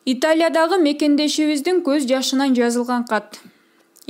Италиядагы мекендешибиздин көз жашынан жазылган кат.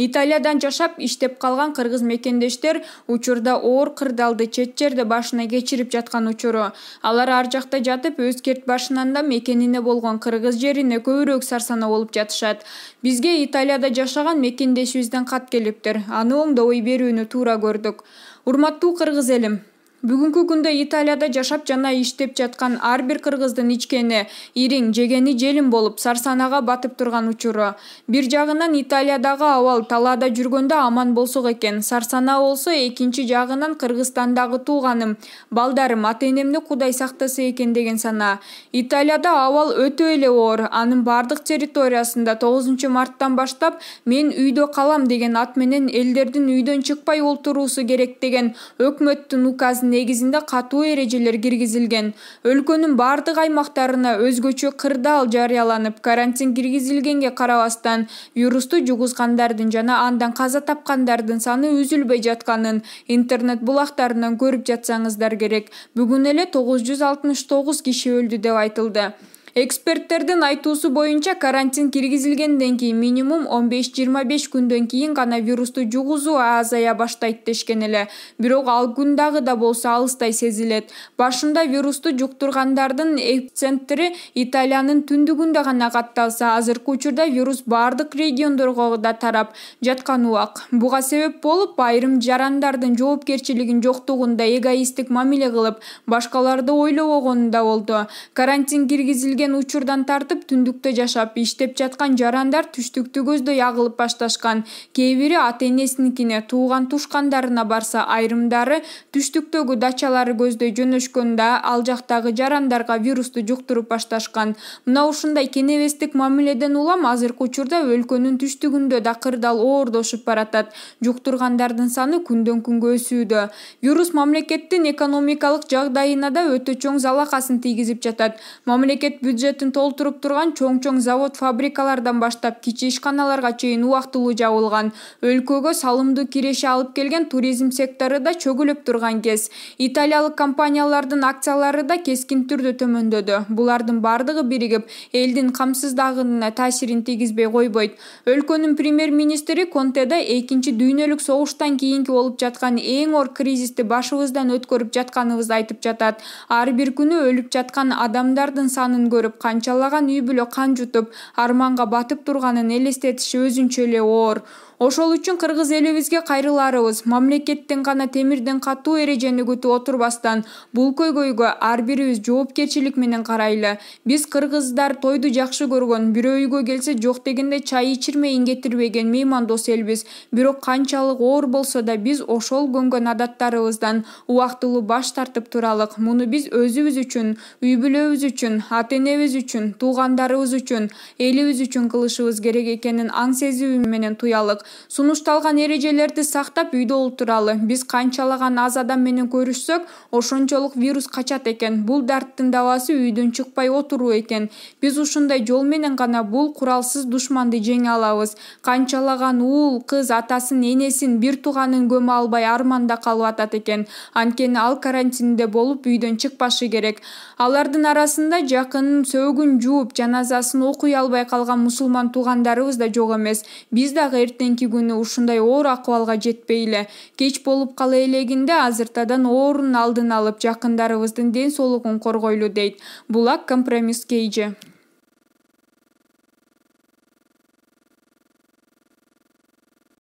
Италиядан жашап, иштеп калган кыргыз мекендештер учурда оор кырдаалды чет жерде башына кечирип жаткан учуру. Алар ар жакта жатып, өзгерт башынан да мекенине болгон кыргыз жерине көбүрөөк сарсанаа болуп жатышат. Бизге Италияда жашаган мекендешибизден кат келиптир. Аны оңдобой берүүнү туура көрдүк. Урматтуу кыргыз элим, бүгүнкү күндө Италияда жашап жана иштеп жаткан ар бир кыргыздын ичкени, ириң, жегени желим болуп, сарсанаага батып турган учуру. Бир жагынан Италиядагы абал талаада жүргөндө аман болсок экен, сарсанаа болсо, экинчи жагынан Кыргызстандагы тууганым, балдарым, ата-энемди Кудай сактаса экен деген санаа. Италияда абал өтө эле оор. Анын бардык территориясында 9 марттан баштап мен үйдө калам деген ат менен элдердин үйдөн чыкпай олтуруусу керек деген өкмөттүн указы негизинде катуу эрежелер киргизилген. Өлкөнүн бардык аймактарына өзгөчө кырдаал жарыяланып, карантин киргизилгенге карабастан, вирусту жугузгандардын жана андан каза тапкандардын саны үзүлбөй жатканын интернет булактарынан көрүп жатсаңыздар керек. Бүгүн эле 969 киши өлдү деп айтылды. Эксперттердин айтуусу боюнча, карантин киргизилгенден кийин минимум 15-25 күндөн кийин гана вирусту жугузуу азая баштайт дешкен эле. Бирок ал күн дагы да болсо алыстай сезилет. Башында вирусту жуктургандардын эпицентри Италиянын түндүгүндө гана катталса, азыркы учурда вирус бардык региондорго да тарап жатканы убак. Буга себеп болуп, айрым жарандардын жоопкерчилигин жоктугунда эгоисттик мамиле кылып, башкаларды ойлобогону да болду. Карантин киргизилген учурдан тартып түндүктө жашап, иштеп жаткан жарандар түштүктү көздөй агылып башташкан. Кээ бири ата-энесиникине, тууган тушкандарына барса, айрымдары түштүктөгү дачалары көздөй жөнөшкөндө ал жактагы жарандарга вирусту жуктуруп башташкан. Мына ушундай кенебестик мамиледен улам азыркы учурда өлкөнүн түштүгүндө да кырдаал оордошуп баратат. Жуктургандардын саны күндөн күнгө өсүүдө. Вирус мамлекеттин экономикалык жагдайына да өтө чоң залакасын тийгизип жатат. Мамлекет бюджетин толтуруп турган чоң завод, фабрикалардан баштап кичи ишканаларга чейин убактылуу жабылган. Өлкөгө салымдуу киреше алып келген туризм сектору да чөгүлүп турган кез. Италиялык компаниялардын акциялары да кескин түрдө төмөндөдү. Булардын бардыгы биригип, элдин камсыздыгына таасирин тийгизбей койбойт. Өлкөнүн премьер-министри Конте да экинчи дүйнөлүк согуштан кийинки болуп жаткан эң оор кризисти башыбыздан өткөрүп жатканыбызды айтып жатат. Ар бир күнү өлүп жаткан адамдардын санын көрүп, канчалаган үй бүлө кан жутуп, арманга батып турганын элестетиши өзүнчө эле оор. Ошол үчүн кыргыз элибизге кайрыларыбыз, мамлекеттен гана темирден катуу эрежени күтүп отурбастан, бул көйгөйгө ар бирибиз жоопкерчилик менен карайлы. Биз кыргыздар тойду жакшы көргөн, бирөө үйгө келсе жок дегенде чай ичирмейин кетирбеген меймандос элбиз. Бирок канчалык оор болсо да биз ошол көнгөн адаттарыбыздан убактылуу баш тартып туралык. Муну биз өзүбүз үчүн, үй бүлөбүз үчүн, ата-энебиз үчүн, туугандарыбыз үчүн, элибиз үчүн кылышыбыз керек экенин аң сезүү менен туялык. Сунушталган эрежелерди сактап үйдө олтуралы. Биз канчалаган аз адам менен көрүшсөк, ошончолук вирус качат экен. Бул дарттын дабасы үйдөн чыкпай отуруу экен. Биз ушундай жол менен гана бул куралсыз душманды жеңе алабыз. Канчалаган уул, кыз атасын, энесин, бир тууганын көмө албай арманда калып атат экен. Анткени ал карантинде болуп үйдөн чыкпашы керек. Алардын арасында жакынын сөөгүн жууп, жаназасын окуй албай калган мусулман туугандарыбыз да жок эмес. Биз дагы эртеңки күнү ушундай оор акыбалга жетпейли. Кеч болуп кала элегинде азыртадан оорунун алдын алып, жакындарыбыздын ден соолугун коргойлу дейт. Булак компромисс KG.